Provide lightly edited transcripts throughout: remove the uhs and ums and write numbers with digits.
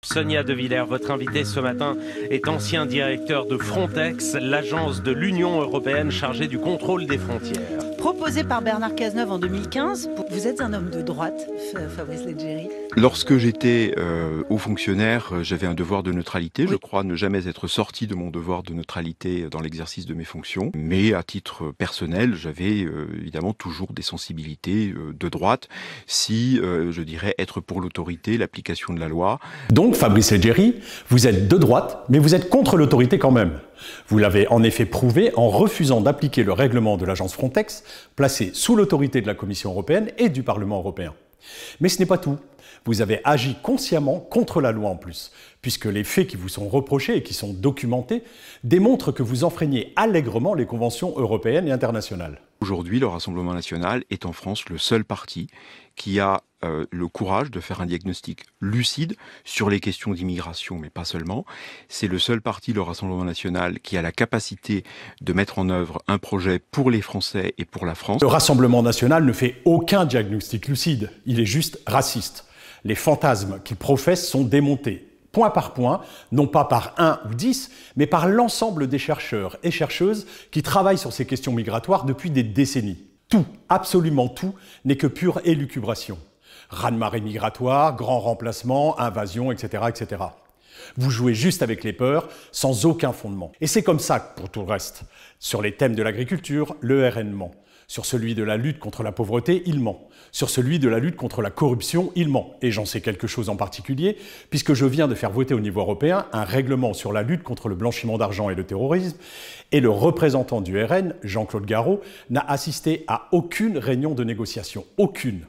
Sonia De Villers, votre invité ce matin, est ancien directeur de Frontex, l'agence de l'Union européenne chargée du contrôle des frontières. Proposé par Bernard Cazeneuve en 2015, vous êtes un homme de droite, Fabrice Leggeri. Lorsque j'étais haut fonctionnaire, j'avais un devoir de neutralité. Oui. Je crois ne jamais être sorti de mon devoir de neutralité dans l'exercice de mes fonctions. Mais à titre personnel, j'avais évidemment toujours des sensibilités de droite, si, je dirais, être pour l'autorité, l'application de la loi. Donc, Fabrice Leggeri, vous êtes de droite, mais vous êtes contre l'autorité quand même. Vous l'avez en effet prouvé en refusant d'appliquer le règlement de l'agence Frontex, placé sous l'autorité de la Commission européenne et du Parlement européen. Mais ce n'est pas tout. Vous avez agi consciemment contre la loi en plus, puisque les faits qui vous sont reprochés et qui sont documentés démontrent que vous enfreignez allègrement les conventions européennes et internationales. Aujourd'hui, le Rassemblement national est en France le seul parti qui a le courage de faire un diagnostic lucide sur les questions d'immigration, mais pas seulement. C'est le seul parti, le Rassemblement national, qui a la capacité de mettre en œuvre un projet pour les Français et pour la France. Le Rassemblement national ne fait aucun diagnostic lucide, il est juste raciste. Les fantasmes qu'il professe sont démontés, point par point, non pas par 1 ou 10, mais par l'ensemble des chercheurs et chercheuses qui travaillent sur ces questions migratoires depuis des décennies. Tout, absolument tout, n'est que pure élucubration. Raz-de-marée migratoire, grand remplacement, invasion, etc., etc. Vous jouez juste avec les peurs, sans aucun fondement. Et c'est comme ça pour tout le reste. Sur les thèmes de l'agriculture, le RN ment. Sur celui de la lutte contre la pauvreté, il ment. Sur celui de la lutte contre la corruption, il ment. Et j'en sais quelque chose en particulier, puisque je viens de faire voter au niveau européen un règlement sur la lutte contre le blanchiment d'argent et le terrorisme, et le représentant du RN, Jean-Claude Garot, n'a assisté à aucune réunion de négociation. Aucune.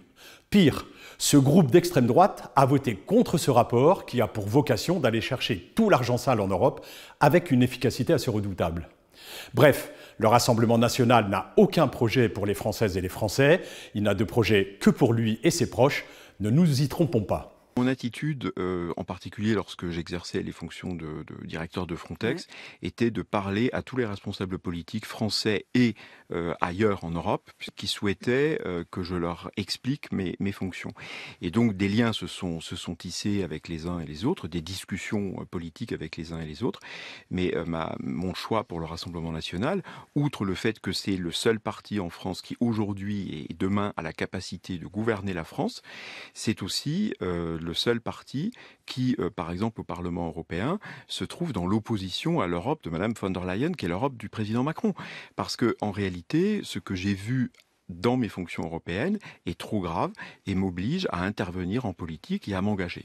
Pire, ce groupe d'extrême droite a voté contre ce rapport qui a pour vocation d'aller chercher tout l'argent sale en Europe avec une efficacité assez redoutable. Bref, le Rassemblement national n'a aucun projet pour les Françaises et les Français, il n'a de projet que pour lui et ses proches, ne nous y trompons pas. Mon attitude, en particulier lorsque j'exerçais les fonctions de directeur de Frontex, était de parler à tous les responsables politiques français et ailleurs en Europe qui souhaitaient que je leur explique mes fonctions. Et donc des liens se sont tissés avec les uns et les autres, des discussions politiques avec les uns et les autres. Mais mon choix pour le Rassemblement national, outre le fait que c'est le seul parti en France qui aujourd'hui et demain a la capacité de gouverner la France, c'est aussi le seul parti qui, par exemple au Parlement européen, se trouve dans l'opposition à l'Europe de Madame von der Leyen, qui est l'Europe du président Macron. Parce que, en réalité, ce que j'ai vu dans mes fonctions européennes est trop grave et m'oblige à intervenir en politique et à m'engager.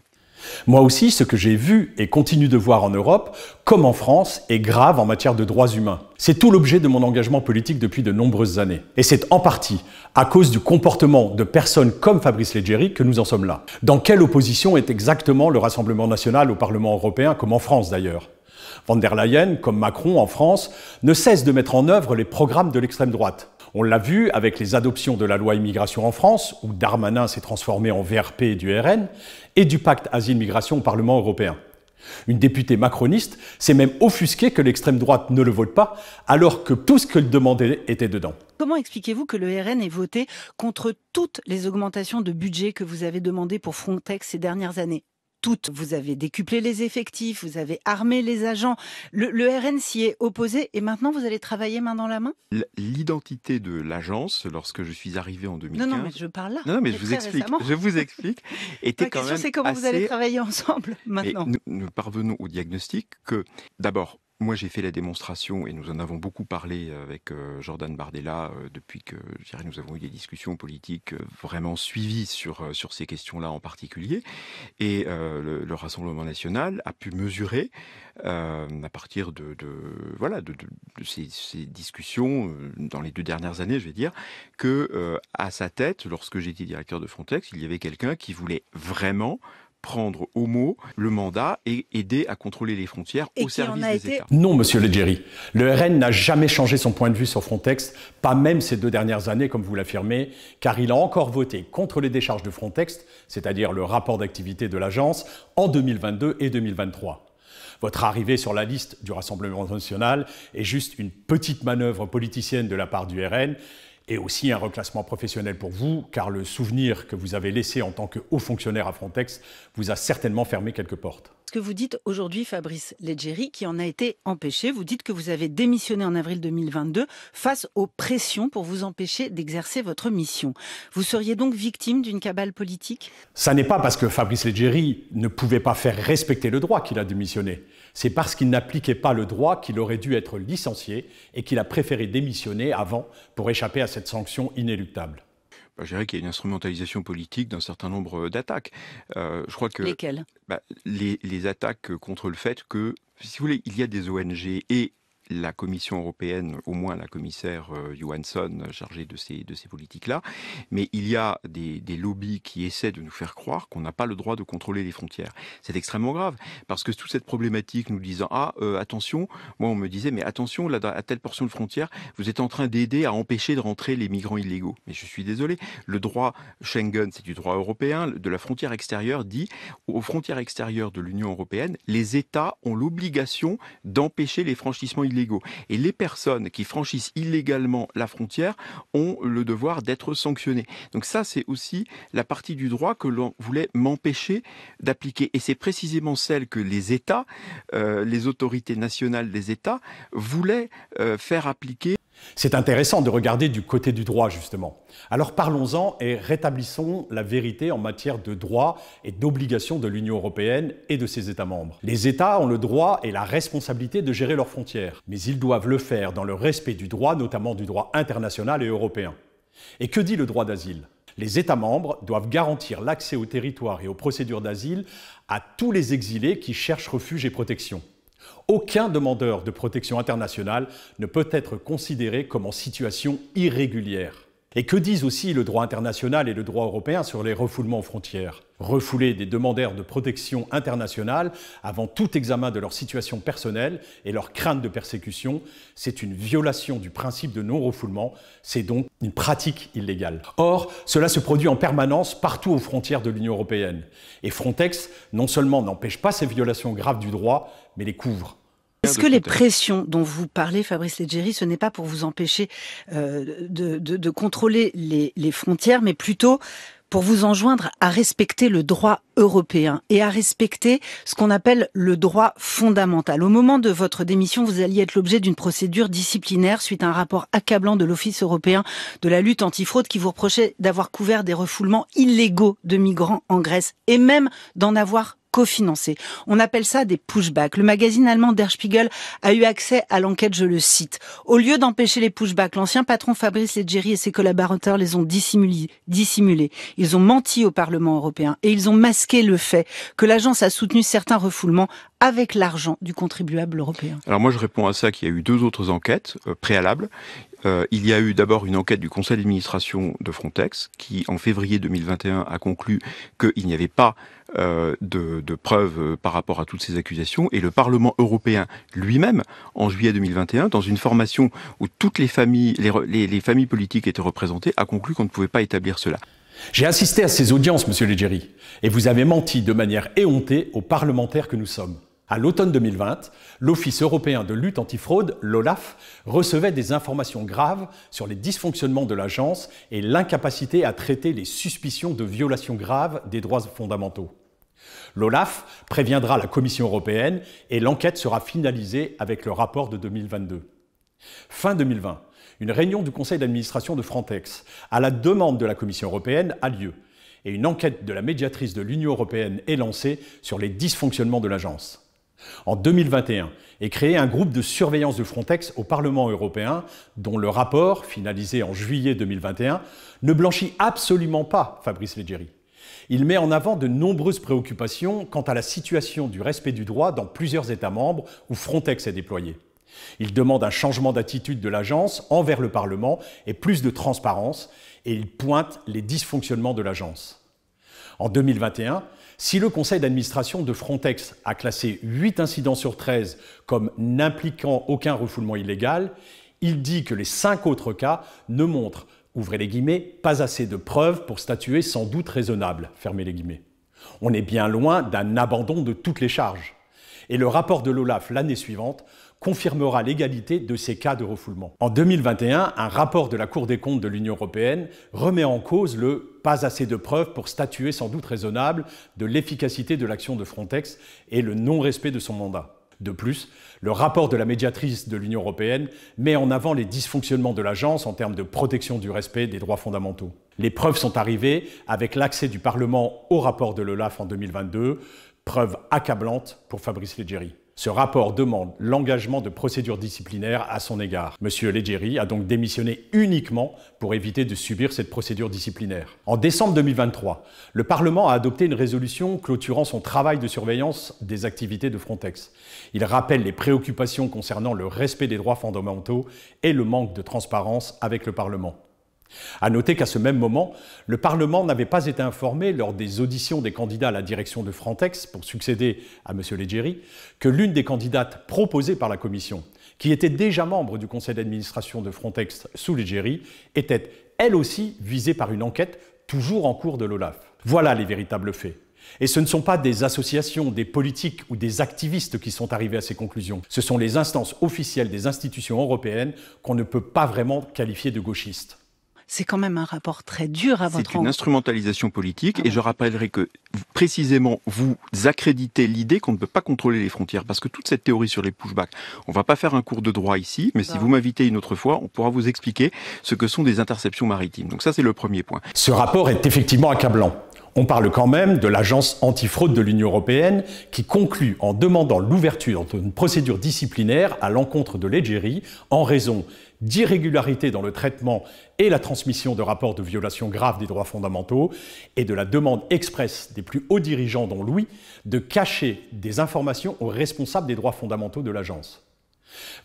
Moi aussi, ce que j'ai vu et continue de voir en Europe, comme en France, est grave en matière de droits humains. C'est tout l'objet de mon engagement politique depuis de nombreuses années. Et c'est en partie à cause du comportement de personnes comme Fabrice Leggeri que nous en sommes là. Dans quelle opposition est exactement le Rassemblement national au Parlement européen, comme en France d'ailleurs ? Von der Leyen, comme Macron en France, ne cesse de mettre en œuvre les programmes de l'extrême droite. On l'a vu avec les adoptions de la loi immigration en France, où Darmanin s'est transformé en VRP du RN, et du pacte asile-migration au Parlement européen. Une députée macroniste s'est même offusquée que l'extrême droite ne le vote pas, alors que tout ce qu'elle demandait était dedans. Comment expliquez-vous que le RN ait voté contre toutes les augmentations de budget que vous avez demandées pour Frontex ces dernières années ? Toutes. Vous avez décuplé les effectifs, vous avez armé les agents. Le RN s'y est opposé et maintenant vous allez travailler main dans la main ? L'identité de l'agence, lorsque je suis arrivé en 2015... Non, mais je parle là. Non, mais je vous explique, était quand même La question, c'est comment vous allez travailler ensemble maintenant. Nous parvenons au diagnostic que, d'abord, moi, j'ai fait la démonstration, et nous en avons beaucoup parlé avec Jordan Bardella depuis que nous avons eu des discussions politiques vraiment suivies sur ces questions-là en particulier. Et le Rassemblement national a pu mesurer, à partir de ces discussions, dans les 2 dernières années, je vais dire, que à sa tête, lorsque j'étais directeur de Frontex, il y avait quelqu'un qui voulait vraiment prendre au mot le mandat et aider à contrôler les frontières au service des États. Non, monsieur Leggeri. Le RN n'a jamais changé son point de vue sur Frontex, pas même ces 2 dernières années, comme vous l'affirmez, car il a encore voté contre les décharges de Frontex, c'est-à-dire le rapport d'activité de l'agence, en 2022 et 2023. Votre arrivée sur la liste du Rassemblement national est juste une petite manœuvre politicienne de la part du RN, Et aussi un reclassement professionnel pour vous, car le souvenir que vous avez laissé en tant que haut fonctionnaire à Frontex vous a certainement fermé quelques portes. Ce que vous dites aujourd'hui, Fabrice Leggeri, qui en a été empêché, vous dites que vous avez démissionné en avril 2022 face aux pressions pour vous empêcher d'exercer votre mission. Vous seriez donc victime d'une cabale politique ? Ça n'est pas parce que Fabrice Leggeri ne pouvait pas faire respecter le droit qu'il a démissionné. C'est parce qu'il n'appliquait pas le droit qu'il aurait dû être licencié et qu'il a préféré démissionner avant pour échapper à cette sanction inéluctable. Je dirais qu'il y a une instrumentalisation politique d'un certain nombre d'attaques. Je crois que lesquelles ? Les attaques contre le fait que, si vous voulez, il y a des ONG et la Commission européenne, au moins la commissaire Johansson, chargée de ces politiques-là, mais il y a des lobbies qui essaient de nous faire croire qu'on n'a pas le droit de contrôler les frontières. C'est extrêmement grave, parce que toute cette problématique nous disant attention, moi on me disait mais attention, là à telle portion de frontière, vous êtes en train d'aider à empêcher de rentrer les migrants illégaux. Mais je suis désolé, le droit Schengen, c'est du droit européen, de la frontière extérieure dit, aux frontières extérieures de l'Union européenne, les États ont l'obligation d'empêcher les franchissements illégaux. Et les personnes qui franchissent illégalement la frontière ont le devoir d'être sanctionnées. Donc ça, c'est aussi la partie du droit que l'on voulait m'empêcher d'appliquer. Et c'est précisément celle que les États, les autorités nationales des États, voulaient faire appliquer. C'est intéressant de regarder du côté du droit, justement. Alors parlons-en et rétablissons la vérité en matière de droit et d'obligations de l'Union européenne et de ses États membres. Les États ont le droit et la responsabilité de gérer leurs frontières, mais ils doivent le faire dans le respect du droit, notamment du droit international et européen. Et que dit le droit d'asile ? Les États membres doivent garantir l'accès au territoire et aux procédures d'asile à tous les exilés qui cherchent refuge et protection. Aucun demandeur de protection internationale ne peut être considéré comme en situation irrégulière. Et que disent aussi le droit international et le droit européen sur les refoulements aux frontières ? Refouler des demandeurs de protection internationale avant tout examen de leur situation personnelle et leur crainte de persécution, c'est une violation du principe de non-refoulement, c'est donc une pratique illégale. Or, cela se produit en permanence partout aux frontières de l'Union européenne. Et Frontex, non seulement n'empêche pas ces violations graves du droit, mais les couvre. Est-ce que les pressions dont vous parlez, Fabrice Leggeri, ce n'est pas pour vous empêcher de contrôler les frontières, mais plutôt pour vous enjoindre à respecter le droit européen et à respecter ce qu'on appelle le droit fondamental. Au moment de votre démission, vous alliez être l'objet d'une procédure disciplinaire suite à un rapport accablant de l'Office européen de la lutte antifraude qui vous reprochait d'avoir couvert des refoulements illégaux de migrants en Grèce et même d'en avoir cofinancé. On appelle ça des pushbacks. Le magazine allemand Der Spiegel a eu accès à l'enquête, je le cite. Au lieu d'empêcher les pushbacks, l'ancien patron Fabrice Leggeri et ses collaborateurs les ont dissimulés. Ils ont menti au Parlement européen et ils ont masqué le fait que l'agence a soutenu certains refoulements avec l'argent du contribuable européen. Alors moi je réponds à ça qu'il y a eu deux autres enquêtes préalables. Il y a eu d'abord une enquête du conseil d'administration de Frontex qui, en février 2021, a conclu qu'il n'y avait pas de preuves par rapport à toutes ces accusations. Et le Parlement européen lui-même, en juillet 2021, dans une formation où toutes les familles, les familles politiques étaient représentées, a conclu qu'on ne pouvait pas établir cela. J'ai assisté à ces audiences, monsieur Leggeri, et vous avez menti de manière éhontée aux parlementaires que nous sommes. À l'automne 2020, l'Office européen de lutte antifraude, l'OLAF, recevait des informations graves sur les dysfonctionnements de l'agence et l'incapacité à traiter les suspicions de violations graves des droits fondamentaux. L'OLAF préviendra la Commission européenne et l'enquête sera finalisée avec le rapport de 2022. Fin 2020, une réunion du conseil d'administration de Frontex, à la demande de la Commission européenne, a lieu et une enquête de la médiatrice de l'Union européenne est lancée sur les dysfonctionnements de l'agence. En 2021, est créé un groupe de surveillance de Frontex au Parlement européen, dont le rapport, finalisé en juillet 2021, ne blanchit absolument pas Fabrice Leggeri. Il met en avant de nombreuses préoccupations quant à la situation du respect du droit dans plusieurs États membres où Frontex est déployé. Il demande un changement d'attitude de l'agence envers le Parlement et plus de transparence, et il pointe les dysfonctionnements de l'agence. En 2021, si le conseil d'administration de Frontex a classé 8 incidents sur 13 comme n'impliquant aucun refoulement illégal, il dit que les 5 autres cas ne montrent, ouvrez les guillemets, pas assez de preuves pour statuer sans doute raisonnable, fermez les guillemets. On est bien loin d'un abandon de toutes les charges. Et le rapport de l'OLAF l'année suivante confirmera l'égalité de ces cas de refoulement. En 2021, un rapport de la Cour des comptes de l'Union européenne remet en cause le « pas assez de preuves pour statuer sans doute raisonnable de l'efficacité de l'action de Frontex et le non-respect de son mandat ». De plus, le rapport de la médiatrice de l'Union européenne met en avant les dysfonctionnements de l'agence en termes de protection du respect des droits fondamentaux. Les preuves sont arrivées avec l'accès du Parlement au rapport de l'OLAF en 2022, preuve accablante pour Fabrice Leggeri. Ce rapport demande l'engagement de procédures disciplinaires à son égard. Monsieur Leggeri a donc démissionné uniquement pour éviter de subir cette procédure disciplinaire. En décembre 2023, le Parlement a adopté une résolution clôturant son travail de surveillance des activités de Frontex. Il rappelle les préoccupations concernant le respect des droits fondamentaux et le manque de transparence avec le Parlement. À noter qu'à ce même moment, le Parlement n'avait pas été informé lors des auditions des candidats à la direction de Frontex pour succéder à M. Leggeri que l'une des candidates proposées par la Commission, qui était déjà membre du conseil d'administration de Frontex sous Leggeri, était elle aussi visée par une enquête toujours en cours de l'OLAF. Voilà les véritables faits. Et ce ne sont pas des associations, des politiques ou des activistes qui sont arrivés à ces conclusions. Ce sont les instances officielles des institutions européennes qu'on ne peut pas vraiment qualifier de gauchistes. C'est quand même un rapport très dur à votre... C'est une instrumentalisation politique et je rappellerai que précisément vous accréditez l'idée qu'on ne peut pas contrôler les frontières parce que toute cette théorie sur les pushbacks, on ne va pas faire un cours de droit ici, mais si vous m'invitez une autre fois, on pourra vous expliquer ce que sont des interceptions maritimes. Donc ça c'est le premier point. Ce rapport est effectivement accablant. On parle quand même de l'agence antifraude de l'Union européenne qui conclut en demandant l'ouverture d'une procédure disciplinaire à l'encontre de Leggeri en raison d'irrégularités dans le traitement et la transmission de rapports de violation grave des droits fondamentaux et de la demande expresse des plus hauts dirigeants, dont Louis, de cacher des informations aux responsables des droits fondamentaux de l'agence.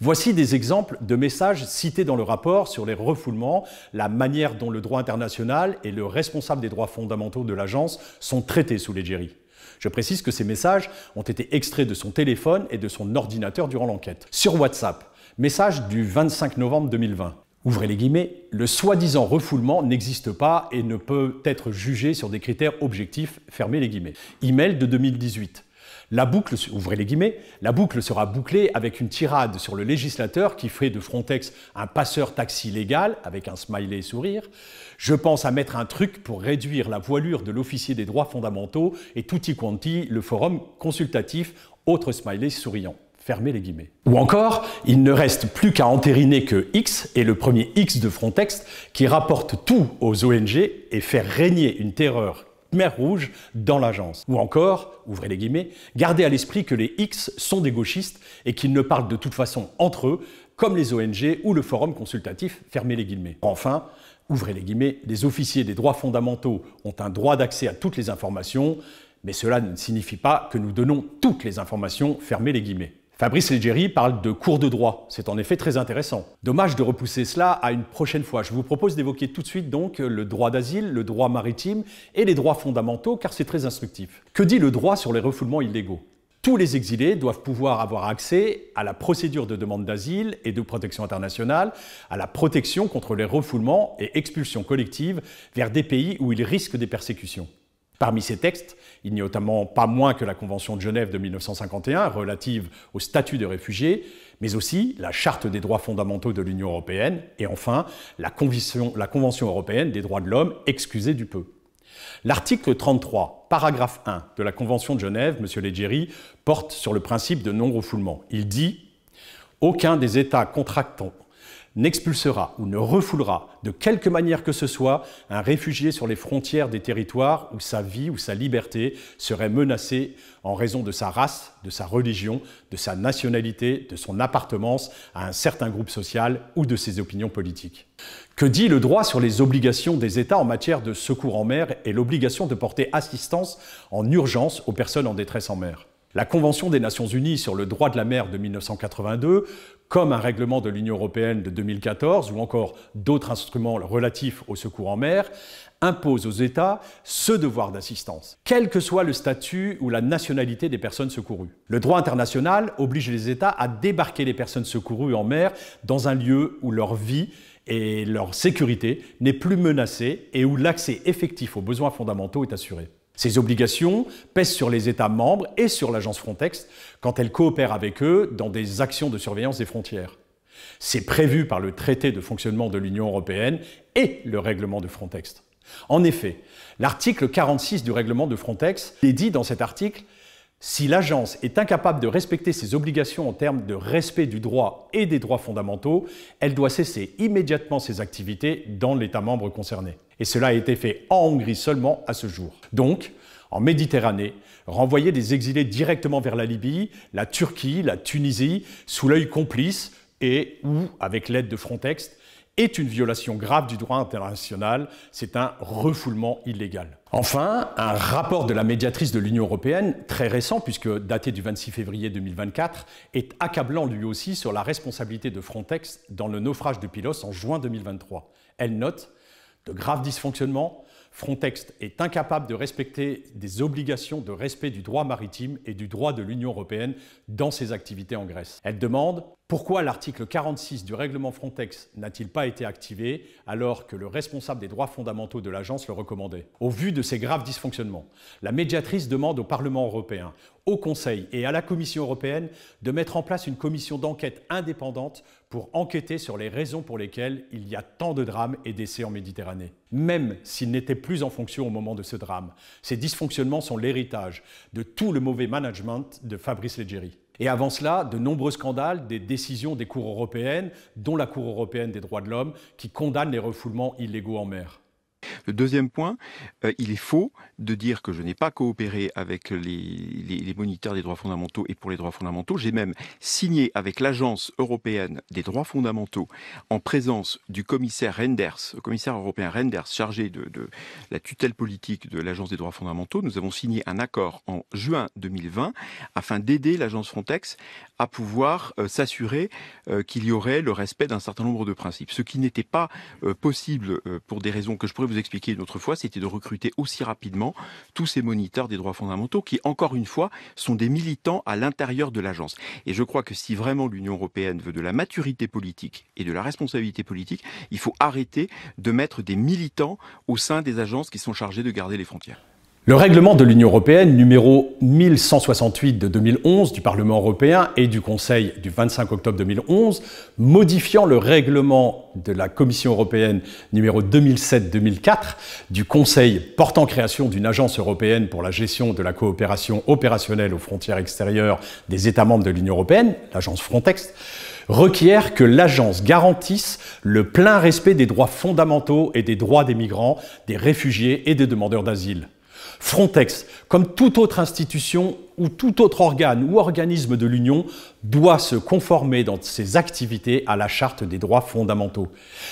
Voici des exemples de messages cités dans le rapport sur les refoulements, la manière dont le droit international et le responsable des droits fondamentaux de l'agence sont traités sous Leggeri. Je précise que ces messages ont été extraits de son téléphone et de son ordinateur durant l'enquête. Sur WhatsApp, message du 25 novembre 2020. Ouvrez les guillemets, le soi-disant refoulement n'existe pas et ne peut être jugé sur des critères objectifs, fermez les guillemets. Email de 2018. La boucle, ouvrez les guillemets, la boucle sera bouclée avec une tirade sur le législateur qui fait de Frontex un passeur taxi légal, avec un smiley sourire. Je pense à mettre un truc pour réduire la voilure de l'officier des droits fondamentaux et tutti quanti, le forum consultatif, autre smiley souriant. Fermez les guillemets. Ou encore, il ne reste plus qu'à entériner que X est le premier X de Frontex qui rapporte tout aux ONG et faire régner une terreur mer rouge dans l'agence. Ou encore, ouvrez les guillemets, gardez à l'esprit que les X sont des gauchistes et qu'ils ne parlent de toute façon entre eux, comme les ONG ou le forum consultatif, fermez les guillemets. Enfin, ouvrez les guillemets, les officiers des droits fondamentaux ont un droit d'accès à toutes les informations, mais cela ne signifie pas que nous donnons toutes les informations, fermez les guillemets. Fabrice Leggeri parle de cours de droit. C'est en effet très intéressant. Dommage de repousser cela à une prochaine fois. Je vous propose d'évoquer tout de suite donc le droit d'asile, le droit maritime et les droits fondamentaux, car c'est très instructif. Que dit le droit sur les refoulements illégaux ? Tous les exilés doivent pouvoir avoir accès à la procédure de demande d'asile et de protection internationale, à la protection contre les refoulements et expulsions collectives vers des pays où ils risquent des persécutions. Parmi ces textes, il n'y a notamment pas moins que la Convention de Genève de 1951 relative au statut de réfugié, mais aussi la Charte des droits fondamentaux de l'Union européenne et enfin la Convention européenne des droits de l'homme, excusez du peu. L'article 33, paragraphe 1 de la Convention de Genève, M. Leggeri, porte sur le principe de non-refoulement. Il dit « Aucun des États contractants n'expulsera ou ne refoulera de quelque manière que ce soit un réfugié sur les frontières des territoires où sa vie ou sa liberté serait menacée en raison de sa race, de sa religion, de sa nationalité, de son appartenance à un certain groupe social ou de ses opinions politiques. » Que dit le droit sur les obligations des États en matière de secours en mer et l'obligation de porter assistance en urgence aux personnes en détresse en mer ? La Convention des Nations Unies sur le droit de la mer de 1982, comme un règlement de l'Union européenne de 2014 ou encore d'autres instruments relatifs au secours en mer, impose aux États ce devoir d'assistance, quel que soit le statut ou la nationalité des personnes secourues. Le droit international oblige les États à débarquer les personnes secourues en mer dans un lieu où leur vie et leur sécurité n'est plus menacée et où l'accès effectif aux besoins fondamentaux est assuré. Ces obligations pèsent sur les États membres et sur l'agence Frontex quand elle coopère avec eux dans des actions de surveillance des frontières. C'est prévu par le traité de fonctionnement de l'Union européenne et le règlement de Frontex. En effet, l'article 46 du règlement de Frontex est dit dans cet article: si l'agence est incapable de respecter ses obligations en termes de respect du droit et des droits fondamentaux, elle doit cesser immédiatement ses activités dans l'État membre concerné. Et cela a été fait en Hongrie seulement à ce jour. Donc, en Méditerranée, renvoyer des exilés directement vers la Libye, la Turquie, la Tunisie, sous l'œil complice et ou avec l'aide de Frontex, est une violation grave du droit international, c'est un refoulement illégal. Enfin, un rapport de la médiatrice de l'Union européenne, très récent puisque daté du 26 février 2024, est accablant lui aussi sur la responsabilité de Frontex dans le naufrage de Pylos en juin 2023. Elle note de graves dysfonctionnements. Frontex est incapable de respecter des obligations de respect du droit maritime et du droit de l'Union européenne dans ses activités en Grèce. Elle demande pourquoi l'article 46 du règlement Frontex n'a-t-il pas été activé alors que le responsable des droits fondamentaux de l'agence le recommandait. Au vu de ces graves dysfonctionnements, la médiatrice demande au Parlement européen, au Conseil et à la Commission européenne de mettre en place une commission d'enquête indépendante pour enquêter sur les raisons pour lesquelles il y a tant de drames et d'essais en Méditerranée. Même s'il n'était plus en fonction au moment de ce drame, ces dysfonctionnements sont l'héritage de tout le mauvais management de Fabrice Leggeri. Et avant cela, de nombreux scandales, des décisions des cours européennes, dont la Cour européenne des droits de l'homme, qui condamnent les refoulements illégaux en mer. Le deuxième point, il est faux de dire que je n'ai pas coopéré avec les moniteurs des droits fondamentaux et pour les droits fondamentaux. J'ai même signé avec l'Agence européenne des droits fondamentaux en présence du commissaire Reynders, le commissaire européen Reynders chargé de la tutelle politique de l'Agence des droits fondamentaux. Nous avons signé un accord en juin 2020 afin d'aider l'agence Frontex à pouvoir s'assurer qu'il y aurait le respect d'un certain nombre de principes. Ce qui n'était pas possible pour des raisons que je pourrais vous expliquer une autre fois, c'était de recruter aussi rapidement tous ces moniteurs des droits fondamentaux qui, encore une fois, sont des militants à l'intérieur de l'agence. Et je crois que si vraiment l'Union européenne veut de la maturité politique et de la responsabilité politique, il faut arrêter de mettre des militants au sein des agences qui sont chargées de garder les frontières. Le règlement de l'Union européenne numéro 1168 de 2011 du Parlement européen et du Conseil du 25 octobre 2011, modifiant le règlement de la Commission européenne numéro 2007-2004 du Conseil portant création d'une agence européenne pour la gestion de la coopération opérationnelle aux frontières extérieures des États membres de l'Union européenne, l'agence Frontex, requiert que l'agence garantisse le plein respect des droits fondamentaux et des droits des migrants, des réfugiés et des demandeurs d'asile. Frontex, comme toute autre institution ou tout autre organe ou organisme de l'Union, doit se conformer dans ses activités à la Charte des droits fondamentaux.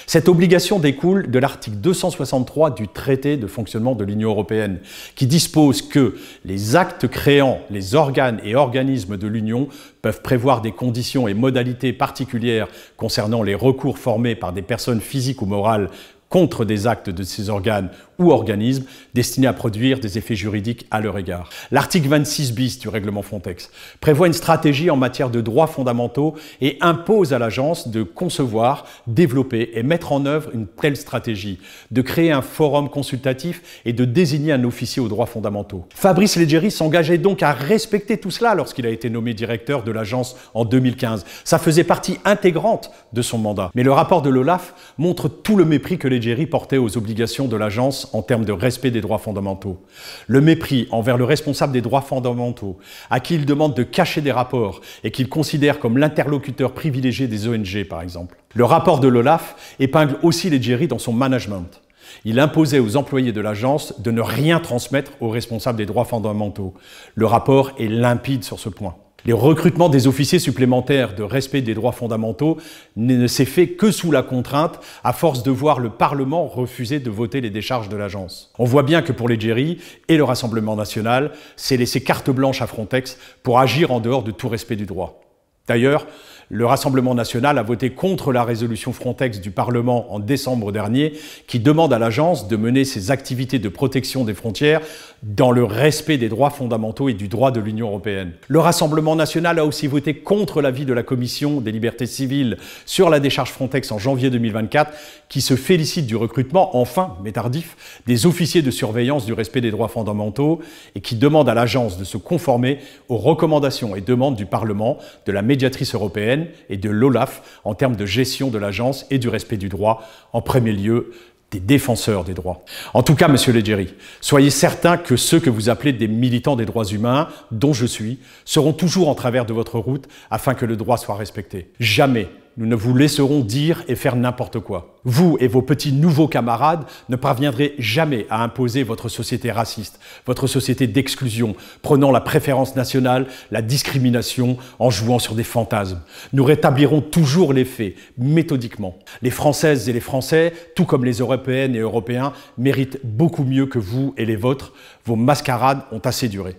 Cette obligation découle de l'article 263 du traité de fonctionnement de l'Union européenne, qui dispose que les actes créant les organes et organismes de l'Union peuvent prévoir des conditions et modalités particulières concernant les recours formés par des personnes physiques ou morales contre des actes de ces organes ou organismes destinés à produire des effets juridiques à leur égard. L'article 26 bis du règlement Frontex prévoit une stratégie en matière de droits fondamentaux et impose à l'agence de concevoir, développer et mettre en œuvre une telle stratégie, de créer un forum consultatif et de désigner un officier aux droits fondamentaux. Fabrice Leggeri s'engageait donc à respecter tout cela lorsqu'il a été nommé directeur de l'agence en 2015. Ça faisait partie intégrante de son mandat. Mais le rapport de l'OLAF montre tout le mépris que Leggeri portait aux obligations de l'agence en termes de respect des droits fondamentaux. Le mépris envers le responsable des droits fondamentaux, à qui il demande de cacher des rapports et qu'il considère comme l'interlocuteur privilégié des ONG, par exemple. Le rapport de l'OLAF épingle aussi Leggeri dans son management. Il imposait aux employés de l'agence de ne rien transmettre aux responsables des droits fondamentaux. Le rapport est limpide sur ce point. Les recrutements des officiers supplémentaires de respect des droits fondamentaux ne s'est fait que sous la contrainte, à force de voir le Parlement refuser de voter les décharges de l'agence. On voit bien que pour Leggeri et le Rassemblement national, c'est laisser carte blanche à Frontex pour agir en dehors de tout respect du droit. D'ailleurs, Le Rassemblement national a voté contre la résolution Frontex du Parlement en décembre dernier qui demande à l'agence de mener ses activités de protection des frontières dans le respect des droits fondamentaux et du droit de l'Union européenne. Le Rassemblement national a aussi voté contre l'avis de la Commission des libertés civiles sur la décharge Frontex en janvier 2024 qui se félicite du recrutement, enfin, mais tardif, des officiers de surveillance du respect des droits fondamentaux et qui demande à l'agence de se conformer aux recommandations et demandes du Parlement, de la médiatrice européenne et de l'OLAF en termes de gestion de l'agence et du respect du droit, en premier lieu des défenseurs des droits. En tout cas, monsieur Leggeri, soyez certain que ceux que vous appelez des militants des droits humains, dont je suis, seront toujours en travers de votre route afin que le droit soit respecté. Jamais nous ne vous laisserons dire et faire n'importe quoi. Vous et vos petits nouveaux camarades ne parviendrez jamais à imposer votre société raciste, votre société d'exclusion, prenant la préférence nationale, la discrimination, en jouant sur des fantasmes. Nous rétablirons toujours les faits, méthodiquement. Les Françaises et les Français, tout comme les Européennes et Européens, méritent beaucoup mieux que vous et les vôtres. Vos mascarades ont assez duré.